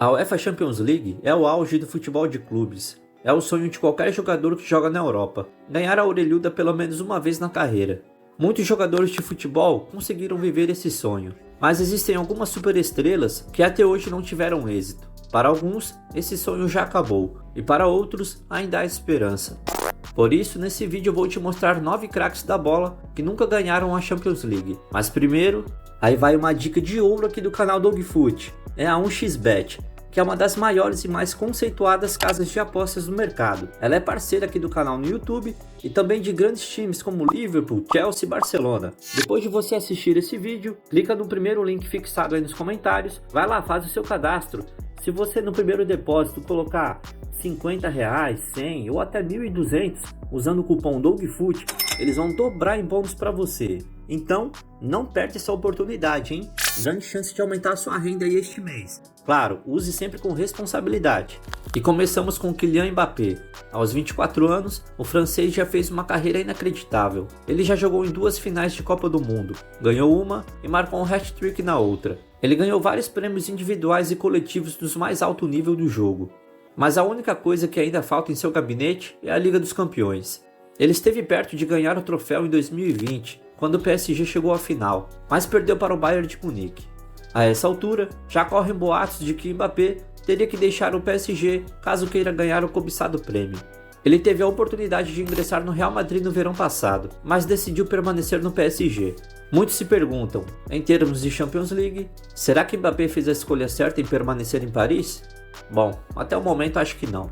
A UEFA Champions League é o auge do futebol de clubes. É o sonho de qualquer jogador que joga na Europa, ganhar a orelhuda pelo menos uma vez na carreira. Muitos jogadores de futebol conseguiram viver esse sonho, mas existem algumas superestrelas que até hoje não tiveram êxito. Para alguns, esse sonho já acabou, e para outros, ainda há esperança. Por isso, nesse vídeo eu vou te mostrar 9 craques da bola que nunca ganharam a Champions League. Mas primeiro, aí vai uma dica de ouro aqui do canal Dogfoot. É a 1xBet, que é uma das maiores e mais conceituadas casas de apostas do mercado. Ela é parceira aqui do canal no YouTube e também de grandes times como Liverpool, Chelsea e Barcelona. Depois de você assistir esse vídeo, clica no primeiro link fixado aí nos comentários, vai lá, faz o seu cadastro. Se você no primeiro depósito colocar R$50, 100 ou até 1.200 usando o cupom Dogfoot, eles vão dobrar em bônus para você. Então, não perde essa oportunidade, hein? Grande chance de aumentar a sua renda aí este mês. Claro, use sempre com responsabilidade. E começamos com Kylian Mbappé. Aos 24 anos, o francês já fez uma carreira inacreditável. Ele já jogou em 2 finais de Copa do Mundo, ganhou uma e marcou um hat-trick na outra. Ele ganhou vários prêmios individuais e coletivos dos mais alto nível do jogo. Mas a única coisa que ainda falta em seu gabinete é a Liga dos Campeões. Ele esteve perto de ganhar o troféu em 2020, quando o PSG chegou à final, mas perdeu para o Bayern de Munique. A essa altura, já correm boatos de que Mbappé teria que deixar o PSG caso queira ganhar o cobiçado prêmio. Ele teve a oportunidade de ingressar no Real Madrid no verão passado, mas decidiu permanecer no PSG. Muitos se perguntam, em termos de Champions League, será que Mbappé fez a escolha certa em permanecer em Paris? Bom, até o momento acho que não.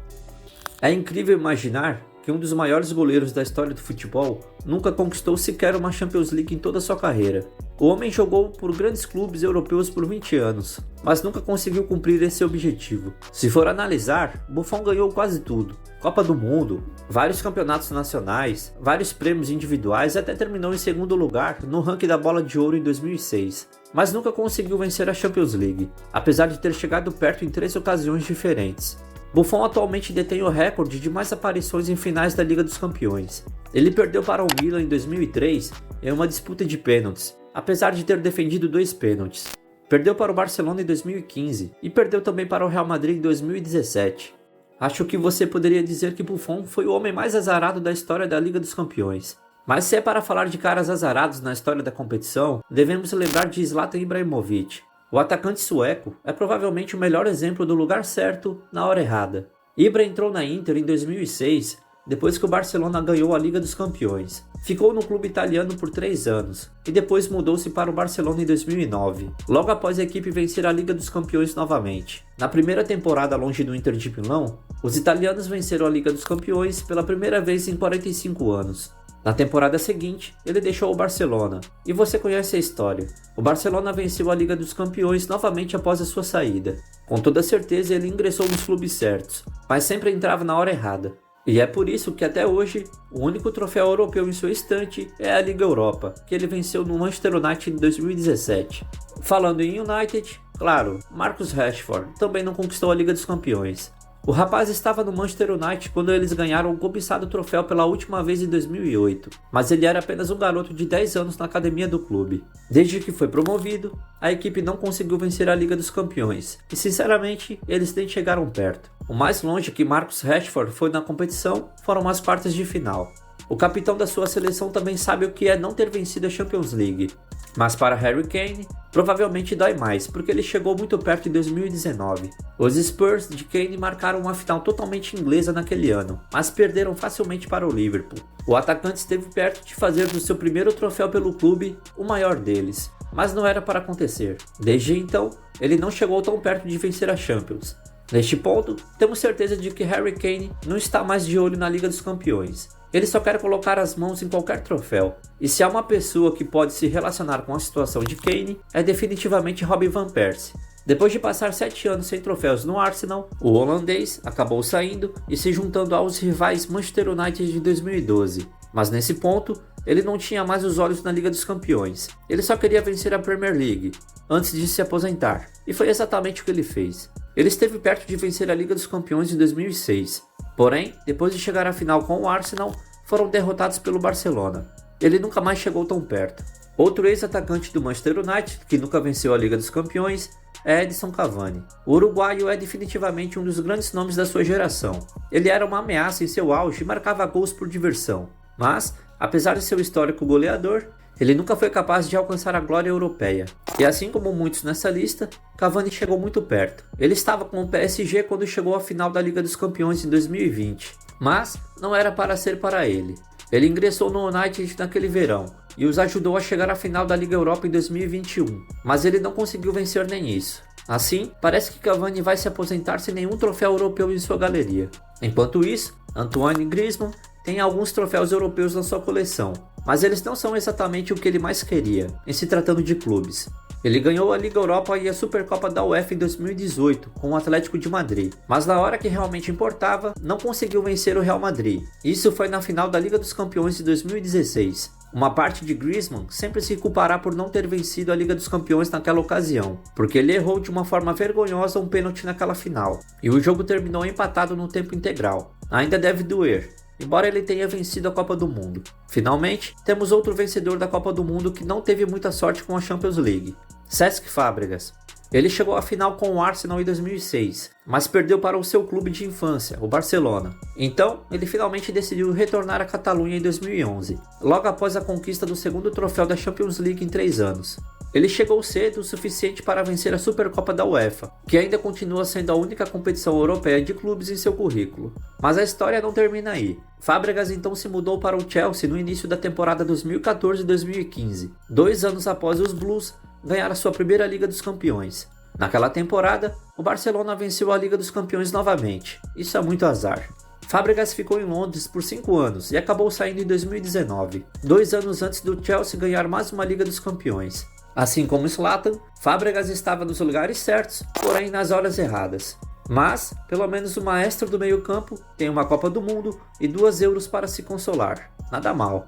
É incrível imaginar que um dos maiores goleiros da história do futebol nunca conquistou sequer uma Champions League em toda a sua carreira. O homem jogou por grandes clubes europeus por 20 anos, mas nunca conseguiu cumprir esse objetivo. Se for analisar, Buffon ganhou quase tudo. Copa do Mundo, vários campeonatos nacionais, vários prêmios individuais e até terminou em segundo lugar no ranking da Bola de Ouro em 2006. Mas nunca conseguiu vencer a Champions League, apesar de ter chegado perto em 3 ocasiões diferentes. Buffon atualmente detém o recorde de mais aparições em finais da Liga dos Campeões. Ele perdeu para o Milan em 2003 em uma disputa de pênaltis, apesar de ter defendido 2 pênaltis. Perdeu para o Barcelona em 2015 e perdeu também para o Real Madrid em 2017. Acho que você poderia dizer que Buffon foi o homem mais azarado da história da Liga dos Campeões. Mas se é para falar de caras azarados na história da competição, devemos lembrar de Zlatan Ibrahimovic. O atacante sueco é provavelmente o melhor exemplo do lugar certo na hora errada. Ibra entrou na Inter em 2006, depois que o Barcelona ganhou a Liga dos Campeões. Ficou no clube italiano por 3 anos, e depois mudou-se para o Barcelona em 2009, logo após a equipe vencer a Liga dos Campeões novamente. Na primeira temporada longe do Inter de Milão, os italianos venceram a Liga dos Campeões pela primeira vez em 45 anos. Na temporada seguinte, ele deixou o Barcelona, e você conhece a história. O Barcelona venceu a Liga dos Campeões novamente após a sua saída. Com toda certeza ele ingressou nos clubes certos, mas sempre entrava na hora errada. E é por isso que até hoje, o único troféu europeu em sua estante é a Liga Europa, que ele venceu no Manchester United em 2017. Falando em United, claro, Marcus Rashford também não conquistou a Liga dos Campeões. O rapaz estava no Manchester United quando eles ganharam o cobiçado troféu pela última vez em 2008, mas ele era apenas um garoto de 10 anos na academia do clube. Desde que foi promovido, a equipe não conseguiu vencer a Liga dos Campeões, e sinceramente, eles nem chegaram perto. O mais longe que Marcus Rashford foi na competição foram as quartas de final. O capitão da sua seleção também sabe o que é não ter vencido a Champions League. Mas para Harry Kane, provavelmente dói mais, porque ele chegou muito perto em 2019. Os Spurs de Kane marcaram uma final totalmente inglesa naquele ano, mas perderam facilmente para o Liverpool. O atacante esteve perto de fazer do seu primeiro troféu pelo clube o maior deles, mas não era para acontecer. Desde então, ele não chegou tão perto de vencer a Champions. Neste ponto, temos certeza de que Harry Kane não está mais de olho na Liga dos Campeões. Ele só quer colocar as mãos em qualquer troféu. E se há uma pessoa que pode se relacionar com a situação de Kane, é definitivamente Robin van Persie. Depois de passar 7 anos sem troféus no Arsenal, o holandês acabou saindo e se juntando aos rivais Manchester United de 2012. Mas nesse ponto, ele não tinha mais os olhos na Liga dos Campeões. Ele só queria vencer a Premier League, antes de se aposentar. E foi exatamente o que ele fez. Ele esteve perto de vencer a Liga dos Campeões em 2006. Porém, depois de chegar à final com o Arsenal, foram derrotados pelo Barcelona. Ele nunca mais chegou tão perto. Outro ex-atacante do Manchester United, que nunca venceu a Liga dos Campeões, é Edson Cavani. O uruguaio é definitivamente um dos grandes nomes da sua geração. Ele era uma ameaça em seu auge e marcava gols por diversão. Mas, apesar de seu histórico goleador, ele nunca foi capaz de alcançar a glória europeia. E assim como muitos nessa lista, Cavani chegou muito perto. Ele estava com o PSG quando chegou à final da Liga dos Campeões em 2020. Mas não era para ser para ele. Ele ingressou no United naquele verão e os ajudou a chegar à final da Liga Europa em 2021, mas ele não conseguiu vencer nem isso. Assim, parece que Cavani vai se aposentar sem nenhum troféu europeu em sua galeria. Enquanto isso, Antoine Griezmann tem alguns troféus europeus na sua coleção, mas eles não são exatamente o que ele mais queria, em se tratando de clubes. Ele ganhou a Liga Europa e a Supercopa da UEFA em 2018 com o Atlético de Madrid, mas na hora que realmente importava, não conseguiu vencer o Real Madrid. Isso foi na final da Liga dos Campeões de 2016. Uma parte de Griezmann sempre se culpará por não ter vencido a Liga dos Campeões naquela ocasião, porque ele errou de uma forma vergonhosa um pênalti naquela final, e o jogo terminou empatado no tempo integral. Ainda deve doer, embora ele tenha vencido a Copa do Mundo. Finalmente, temos outro vencedor da Copa do Mundo que não teve muita sorte com a Champions League, Cesc Fábregas. Ele chegou à final com o Arsenal em 2006, mas perdeu para o seu clube de infância, o Barcelona. Então, ele finalmente decidiu retornar à Catalunha em 2011, logo após a conquista do segundo troféu da Champions League em 3 anos. Ele chegou cedo o suficiente para vencer a Supercopa da UEFA, que ainda continua sendo a única competição europeia de clubes em seu currículo. Mas a história não termina aí. Fábregas então se mudou para o Chelsea no início da temporada 2014-2015, 2 anos após os Blues ganhar a sua primeira Liga dos Campeões. Naquela temporada, o Barcelona venceu a Liga dos Campeões novamente. Isso é muito azar. Fábregas ficou em Londres por 5 anos e acabou saindo em 2019, 2 anos antes do Chelsea ganhar mais uma Liga dos Campeões. Assim como Zlatan, Fábregas estava nos lugares certos, porém nas horas erradas. Mas, pelo menos o maestro do meio-campo tem uma Copa do Mundo e 2 Euros para se consolar. Nada mal.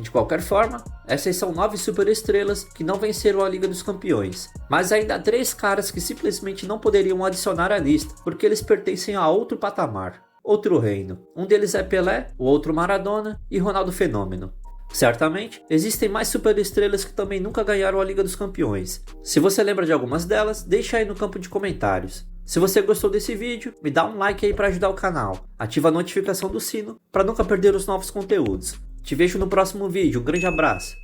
De qualquer forma, essas são 9 superestrelas que não venceram a Liga dos Campeões, mas ainda há 3 caras que simplesmente não poderiam adicionar à lista, porque eles pertencem a outro patamar, outro reino. Um deles é Pelé, o outro Maradona e Ronaldo Fenômeno. Certamente, existem mais superestrelas que também nunca ganharam a Liga dos Campeões. Se você lembra de algumas delas, deixa aí no campo de comentários. Se você gostou desse vídeo, me dá um like aí para ajudar o canal. Ativa a notificação do sino para nunca perder os novos conteúdos. Te vejo no próximo vídeo, um grande abraço.